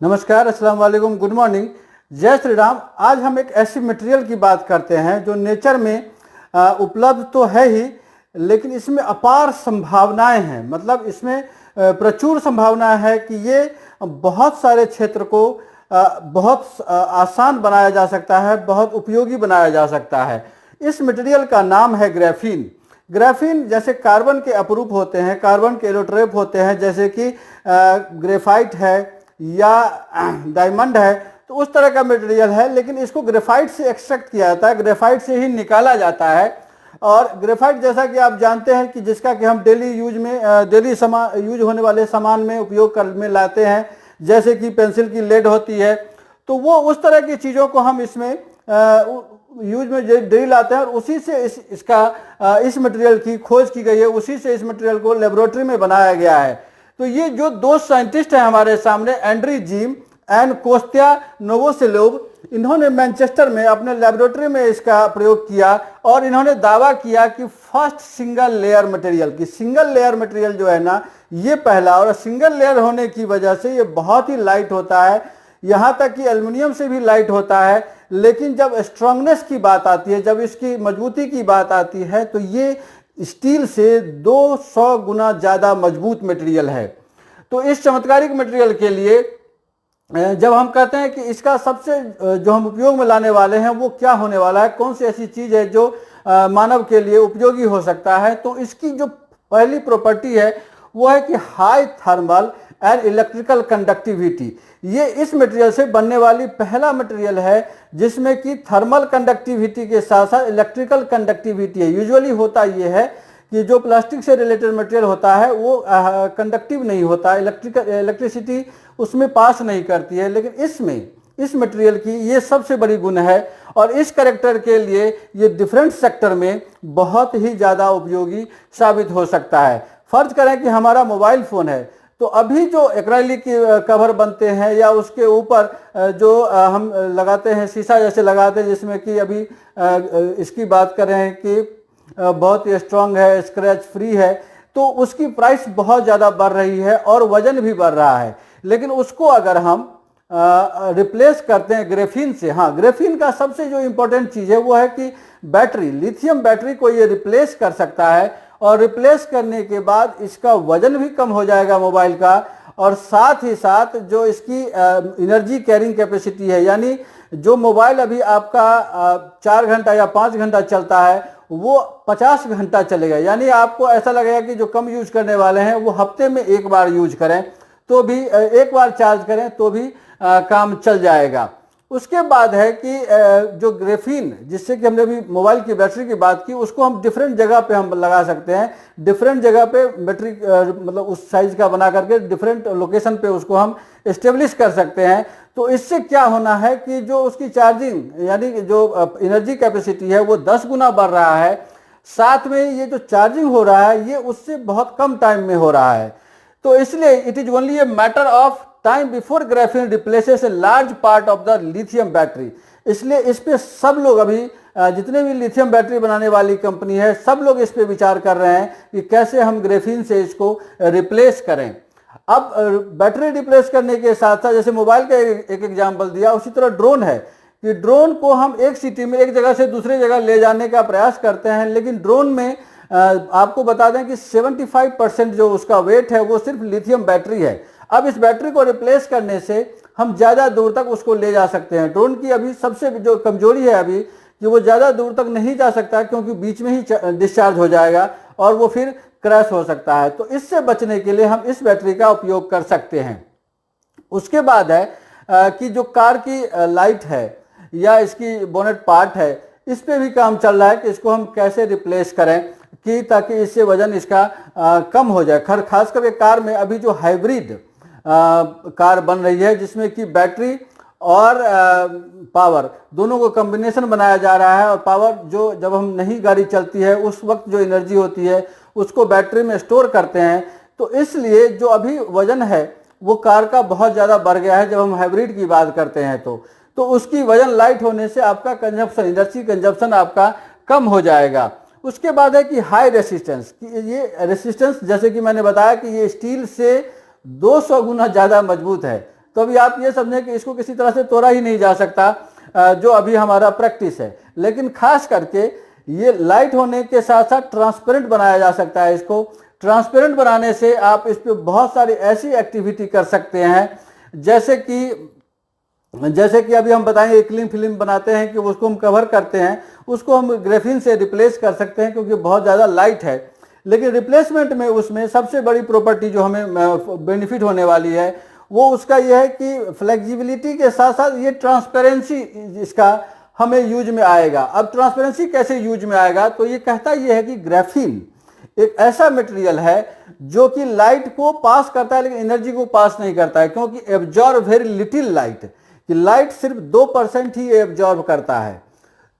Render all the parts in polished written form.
नमस्कार, अस्सलाम वालेकुम, गुड मॉर्निंग, जय श्री राम। आज हम एक ऐसी मटेरियल की बात करते हैं जो नेचर में उपलब्ध तो है ही, लेकिन इसमें अपार संभावनाएं हैं। मतलब इसमें प्रचुर संभावना है कि ये बहुत सारे क्षेत्र को बहुत आसान बनाया जा सकता है, बहुत उपयोगी बनाया जा सकता है। इस मटेरियल का नाम है ग्राफीन। ग्राफीन जैसे कार्बन के अपरूप होते हैं, कार्बन के एलोट्रोप होते हैं, जैसे कि ग्रेफाइट है या डायमंड है, तो उस तरह का मटेरियल है। लेकिन इसको ग्रेफाइट से एक्सट्रैक्ट किया जाता है, ग्रेफाइट से ही निकाला जाता है। और ग्रेफाइट जैसा कि आप जानते हैं कि जिसका कि हम डेली यूज में डेली यूज होने वाले सामान में उपयोग कर में लाते हैं, जैसे कि पेंसिल की लेड होती है, तो वो उस तरह की चीज़ों को हम इसमें यूज में डेली लाते हैं। और उसी से इस मटेरियल की खोज की गई है, उसी से इस मटेरियल को लेबोरेटरी में बनाया गया है। तो ये जो दो साइंटिस्ट हैं हमारे सामने, एंड्री जिम एंड कोस्त्या नोवोसेलोव, इन्होंने मैनचेस्टर में अपने लेबोरेटरी में इसका प्रयोग किया और इन्होंने दावा किया कि फर्स्ट सिंगल लेयर मटेरियल की सिंगल लेयर मटेरियल जो है ना, ये पहला, और सिंगल लेयर होने की वजह से ये बहुत ही लाइट होता है, यहाँ तक कि एल्युमिनियम से भी लाइट होता है। लेकिन जब स्ट्रांगनेस की बात आती है, जब इसकी मजबूती की बात आती है, तो ये स्टील से 200 गुना ज़्यादा मजबूत मटेरियल है। तो इस चमत्कारिक मटेरियल के लिए जब हम कहते हैं कि इसका सबसे जो हम उपयोग में लाने वाले हैं वो क्या होने वाला है, कौन सी ऐसी चीज़ है जो मानव के लिए उपयोगी हो सकता है, तो इसकी जो पहली प्रॉपर्टी है वो है कि high thermal and electrical conductivity. ये इस मटेरियल से बनने वाली पहला मटेरियल है जिसमें कि थर्मल कंडक्टिविटी के साथ साथ इलेक्ट्रिकल कंडक्टिविटी है। यूजुअली होता ये है कि जो प्लास्टिक से रिलेटेड मटेरियल होता है वो कंडक्टिव नहीं होता, इलेक्ट्रिसिटी उसमें पास नहीं करती है, लेकिन इस मटेरियल की ये सबसे बड़ी गुण है। और इस कैरेक्टर के लिए ये डिफरेंट सेक्टर में बहुत ही ज़्यादा उपयोगी साबित हो सकता है। फर्ज करें कि हमारा मोबाइल फ़ोन है, तो अभी जो एक्रेलिक कवर बनते हैं या उसके ऊपर जो हम लगाते हैं, शीशा जैसे लगाते हैं, जिसमें कि अभी इसकी बात करें कि बहुत ही स्ट्रांग है, स्क्रैच फ्री है, तो उसकी प्राइस बहुत ज़्यादा बढ़ रही है और वजन भी बढ़ रहा है। लेकिन उसको अगर हम रिप्लेस करते हैं ग्रेफीन से, हाँ, ग्रेफीन का सबसे जो इम्पोर्टेंट चीज़ है वो है कि बैटरी, लिथियम बैटरी को ये रिप्लेस कर सकता है। और रिप्लेस करने के बाद इसका वजन भी कम हो जाएगा मोबाइल का, और साथ ही साथ जो इसकी एनर्जी कैरिंग कैपेसिटी है, यानी जो मोबाइल अभी आपका 4 घंटा या 5 घंटा चलता है वो 50 घंटा चलेगा। यानी आपको ऐसा लगेगा कि जो कम यूज करने वाले हैं वो हफ्ते में एक बार यूज करें तो भी, एक बार चार्ज करें तो भी काम चल जाएगा। उसके बाद है कि जो ग्रेफीन, जिससे कि हमने अभी मोबाइल की बैटरी की बात की, उसको हम डिफरेंट जगह पे हम लगा सकते हैं। डिफरेंट जगह पे बैटरी मतलब उस साइज का बना करके डिफरेंट लोकेशन पे उसको हम इस्टेब्लिश कर सकते हैं। तो इससे क्या होना है कि जो उसकी चार्जिंग यानी जो एनर्जी कैपेसिटी है वो 10 गुना बढ़ रहा है। साथ में ये जो चार्जिंग हो रहा है ये उससे बहुत कम टाइम में हो रहा है। तो इसलिए it is only a matter of time before graphene replaces a large part of the lithium battery. इसलिए इस पे सब लोग अभी जितने भी लिथियम बैटरी बनाने वाली कंपनी है, सब लोग इस पे विचार कर रहे हैं कि कैसे हम ग्रेफीन से इसको रिप्लेस करें। अब बैटरी रिप्लेस करने के साथ साथ, जैसे मोबाइल का एक एग्जाम्पल दिया, उसी तरह ड्रोन है कि ड्रोन को हम एक सिटी में एक जगह से दूसरी जगह ले जाने का प्रयास करते हैं, लेकिन ड्रोन में आपको बता दें कि 75% जो उसका वेट है वो सिर्फ लिथियम बैटरी है। अब इस बैटरी को रिप्लेस करने से हम ज़्यादा दूर तक उसको ले जा सकते हैं। ड्रोन की अभी सबसे जो कमजोरी है अभी कि वो ज़्यादा दूर तक नहीं जा सकता, क्योंकि बीच में ही डिस्चार्ज हो जाएगा और वो फिर क्रैश हो सकता है। तो इससे बचने के लिए हम इस बैटरी का उपयोग कर सकते हैं। उसके बाद है कि जो कार की लाइट है या इसकी बोनेट पार्ट है, इस पे भी काम चल रहा है कि इसको हम कैसे रिप्लेस करें कि ताकि इससे वजन इसका कम हो जाए। खास करके कार में अभी जो हाइब्रिड कार बन रही है, जिसमें कि बैटरी और पावर दोनों को कॉम्बिनेशन बनाया जा रहा है, और पावर जो जब हम नई गाड़ी चलती है उस वक्त जो एनर्जी होती है उसको बैटरी में स्टोर करते हैं। तो इसलिए जो अभी वजन है वो कार का बहुत ज़्यादा बढ़ गया है जब हम हाइब्रिड की बात करते हैं। तो उसकी वजन लाइट होने से आपका कंजप्शन, एनर्जी कंजप्शन आपका कम हो जाएगा। उसके बाद है कि हाई रेसिस्टेंस, कि ये रेसिस्टेंस जैसे कि मैंने बताया कि ये स्टील से 200 गुना ज़्यादा मजबूत है। तो अभी आप ये समझें कि इसको किसी तरह से तोड़ा ही नहीं जा सकता, जो अभी हमारा प्रैक्टिस है। लेकिन खास करके ये लाइट होने के साथ साथ ट्रांसपेरेंट बनाया जा सकता है। इसको ट्रांसपेरेंट बनाने से आप इस पे बहुत सारी ऐसी एक्टिविटी कर सकते हैं, जैसे कि अभी हम बताएंगे क्लिंग फिल्म बनाते हैं कि उसको हम कवर करते हैं, उसको हम ग्रेफिन से रिप्लेस कर सकते हैं क्योंकि बहुत ज़्यादा लाइट है। लेकिन रिप्लेसमेंट में उसमें सबसे बड़ी प्रॉपर्टी जो हमें बेनिफिट होने वाली है वो उसका यह है कि फ्लेक्सिबिलिटी के साथ साथ ये ट्रांसपेरेंसी इसका हमें यूज में आएगा। अब ट्रांसपेरेंसी कैसे यूज में आएगा, तो ये कहता ये है कि ग्राफीन एक ऐसा मटेरियल है जो कि लाइट को पास करता है लेकिन एनर्जी को पास नहीं करता है, क्योंकि एब्जॉर्ब वेरी लिटिल लाइट, कि लाइट सिर्फ 2% ही एब्जॉर्ब करता है।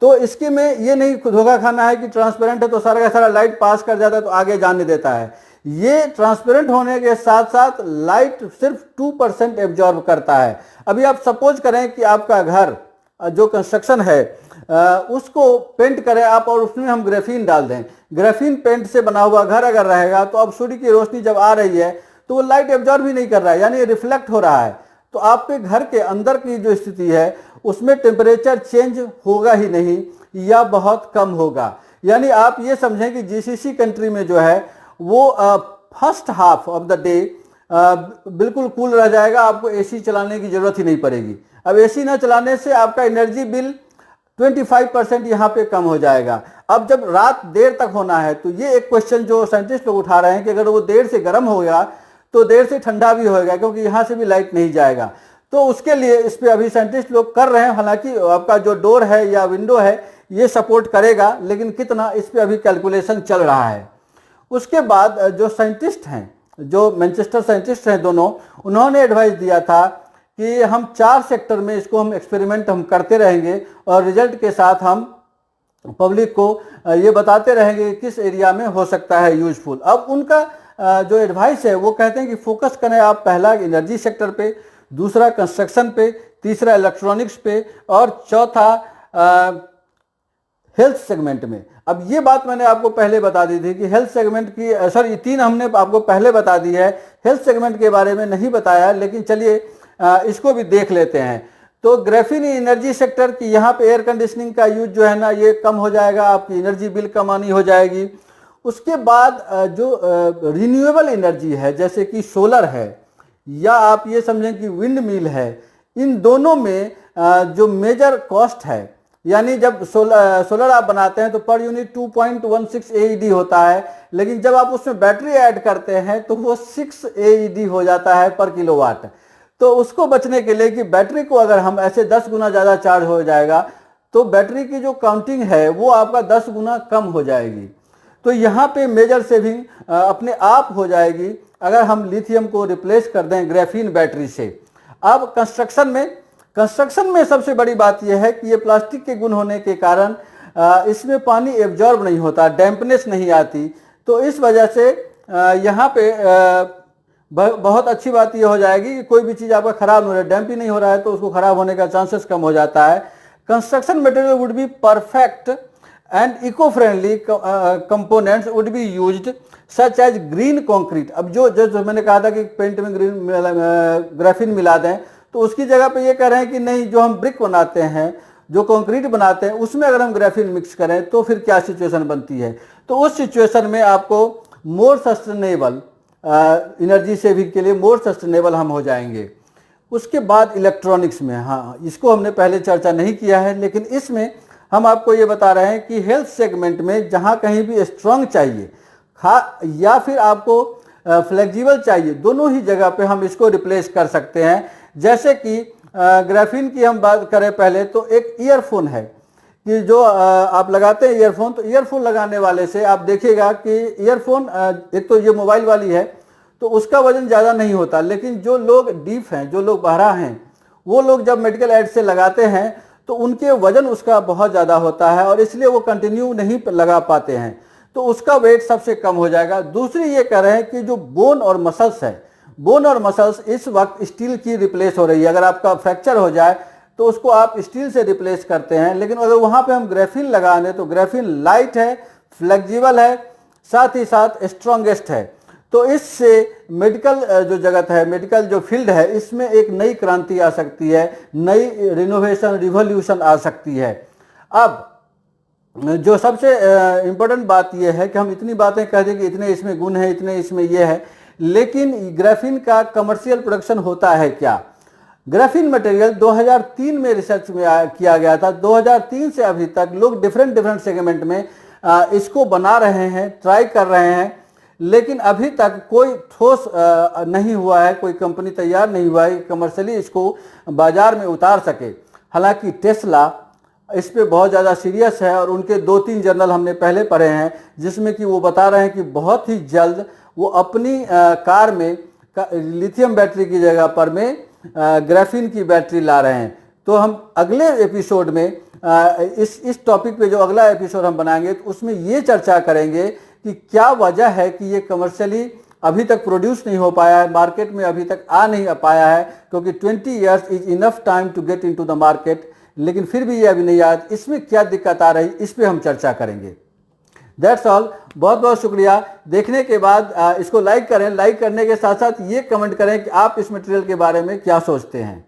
तो इसके में ये नहीं धोखा खाना है कि ट्रांसपेरेंट है तो सारा का सारा लाइट पास कर जाता है तो आगे जाने देता है। ये ट्रांसपेरेंट होने के साथ साथ लाइट सिर्फ 2% एब्जॉर्ब करता है। अभी आप सपोज करें कि आपका घर जो कंस्ट्रक्शन है उसको पेंट करें आप और उसमें हम ग्राफीन डाल दें। ग्राफीन पेंट से बना हुआ घर अगर रहेगा तो अब सूर्य की रोशनी जब आ रही है तो वो लाइट एब्जॉर्ब ही नहीं कर रहा है, यानी रिफ्लेक्ट हो रहा है। तो आपके घर के अंदर की जो स्थिति है उसमें टेम्परेचर चेंज होगा ही नहीं या बहुत कम होगा। यानी आप ये समझें कि जीसीसी कंट्री में जो है वो first half of the day बिल्कुल कूल रह जाएगा, आपको एसी चलाने की जरूरत ही नहीं पड़ेगी। अब एसी ना चलाने से आपका एनर्जी बिल 25% यहाँ पे कम हो जाएगा। अब जब रात देर तक होना है तो ये एक क्वेश्चन जो साइंटिस्ट लोग उठा रहे हैं कि अगर वो देर से गर्म होगा तो देर से ठंडा भी होगा, क्योंकि यहाँ से भी लाइट नहीं जाएगा। तो उसके लिए इस पे अभी साइंटिस्ट लोग कर रहे हैं। हालांकि आपका जो डोर है या विंडो है ये सपोर्ट करेगा, लेकिन कितना इस पे अभी कैलकुलेशन चल रहा है। उसके बाद जो साइंटिस्ट हैं, जो मैनचेस्टर साइंटिस्ट हैं दोनों, उन्होंने एडवाइस दिया था कि हम 4 सेक्टर में इसको हम एक्सपेरिमेंट हम करते रहेंगे और रिजल्ट के साथ हम पब्लिक को ये बताते रहेंगे किस एरिया में हो सकता है यूजफुल। अब उनका जो एडवाइस है वो कहते हैं कि फोकस करें आप पहला एनर्जी सेक्टर पे, दूसरा कंस्ट्रक्शन पे, तीसरा इलेक्ट्रॉनिक्स पे और चौथा हेल्थ सेगमेंट में। अब ये बात मैंने आपको पहले बता दी थी कि हेल्थ सेगमेंट की सॉरी 3 हमने आपको पहले बता दी है, हेल्थ सेगमेंट के बारे में नहीं बताया, लेकिन चलिए इसको भी देख लेते हैं। तो ग्राफीन एनर्जी सेक्टर की यहाँ पे एयर कंडीशनिंग का यूज जो है ना ये कम हो जाएगा, आपकी एनर्जी बिल कम आनी हो जाएगी। उसके बाद जो रिन्यूएबल एनर्जी है जैसे कि सोलर है या आप ये समझें कि विंड मिल है, इन दोनों में जो मेजर कॉस्ट है, यानी जब सोलर आप बनाते हैं तो पर यूनिट 2.16 AED होता है, लेकिन जब आप उसमें बैटरी ऐड करते हैं तो वो 6 AED हो जाता है पर किलोवाट। तो उसको बचने के लिए कि बैटरी को अगर हम ऐसे 10 गुना ज़्यादा चार्ज हो जाएगा तो बैटरी की जो काउंटिंग है वो आपका 10 गुना कम हो जाएगी। तो यहाँ पे मेजर सेविंग अपने आप हो जाएगी अगर हम लिथियम को रिप्लेस कर दें ग्राफीन बैटरी से। अब कंस्ट्रक्शन में सबसे बड़ी बात यह है कि ये प्लास्टिक के गुण होने के कारण इसमें पानी एब्जॉर्ब नहीं होता, डैम्पनेस नहीं आती। तो इस वजह से यहाँ पे बहुत अच्छी बात यह हो जाएगी कि कोई भी चीज़ आपका खराब हो रहा है, डैम्प ही नहीं हो रहा है तो उसको खराब होने का चांसेस कम हो जाता है। Construction material would be perfect and eco friendly components would be used such as green concrete. अब जो मैंने कहा था कि पेंट में ग्राफीन मिला दें, तो उसकी जगह पे ये कह रहे हैं कि नहीं, जो हम ब्रिक बनाते हैं, जो कंक्रीट बनाते हैं, उसमें अगर हम ग्राफीन मिक्स करें तो फिर क्या सिचुएशन बनती है। तो उस सिचुएशन में आपको मोर सस्टेनेबल एनर्जी सेविंग के लिए मोर सस्टेनेबल हम हो जाएंगे। उसके बाद इलेक्ट्रॉनिक्स में, हाँ इसको हमने पहले चर्चा नहीं किया है, लेकिन इसमें हम आपको ये बता रहे हैं कि हेल्थ सेगमेंट में जहाँ कहीं भी स्ट्रॉन्ग चाहिए या फिर आपको फ्लेक्सिबल चाहिए, दोनों ही जगह पे हम इसको रिप्लेस कर सकते हैं। जैसे कि ग्राफीन की हम बात करें पहले, तो एक ईयरफोन है कि जो आप लगाते हैं ईयरफोन, तो ईयरफोन लगाने वाले से आप देखिएगा कि ईयरफोन एक तो ये मोबाइल वाली है तो उसका वजन ज़्यादा नहीं होता, लेकिन जो लोग डीफ हैं, जो लोग बहरा हैं, वो लोग जब मेडिकल एड से लगाते हैं तो उनके वजन उसका बहुत ज़्यादा होता है और इसलिए वो कंटिन्यू नहीं लगा पाते हैं, तो उसका वेट सबसे कम हो जाएगा। दूसरी ये कह रहे हैं कि जो बोन और मसल्स है, बोन और मसल्स इस वक्त स्टील की रिप्लेस हो रही है। अगर आपका फ्रैक्चर हो जाए तो उसको आप स्टील से रिप्लेस करते हैं, लेकिन अगर वहाँ पे हम ग्राफीन लगा दें तो ग्राफीन लाइट है, फ्लेक्सिबल है, साथ ही साथ स्ट्रॉन्गेस्ट है। तो इससे मेडिकल जो जगत है, मेडिकल जो फील्ड है, इसमें एक नई क्रांति आ सकती है, नई रिनोवेशन, रिवॉल्यूशन आ सकती है। अब जो सबसे इम्पोर्टेंट बात यह है कि हम इतनी बातें कह दें कि इतने इसमें गुण है, इतने इसमें ये है, लेकिन ग्राफीन का कमर्शियल प्रोडक्शन होता है क्या? ग्राफीन मटेरियल 2003 में रिसर्च में किया गया था। 2003 से अभी तक लोग डिफरेंट सेगमेंट में इसको बना रहे हैं, ट्राई कर रहे हैं, लेकिन अभी तक कोई ठोस नहीं हुआ है, कोई कंपनी तैयार नहीं हुआ है कमर्शियली इसको बाजार में उतार सके। हालांकि टेस्ला इस पे बहुत ज़्यादा सीरियस है और उनके 2-3 जर्नल हमने पहले पढ़े हैं जिसमें कि वो बता रहे हैं कि बहुत ही जल्द वो अपनी कार में लिथियम बैटरी की जगह पर में ग्राफीन की बैटरी ला रहे हैं। तो हम अगले एपिसोड में इस टॉपिक पे जो अगला एपिसोड हम बनाएंगे तो उसमें ये चर्चा करेंगे कि क्या वजह है कि ये कमर्शियली अभी तक प्रोड्यूस नहीं हो पाया है, मार्केट में अभी तक आ नहीं पाया है, क्योंकि 20 years is enough time to get into the market, लेकिन फिर भी ये अभी नहीं आया। इसमें क्या दिक्कत आ रही, इस पे हम चर्चा करेंगे। That's all. बहुत बहुत शुक्रिया। देखने के बाद इसको लाइक करें, लाइक करने के साथ साथ ये कमेंट करें कि आप इस मटेरियल के बारे में क्या सोचते हैं।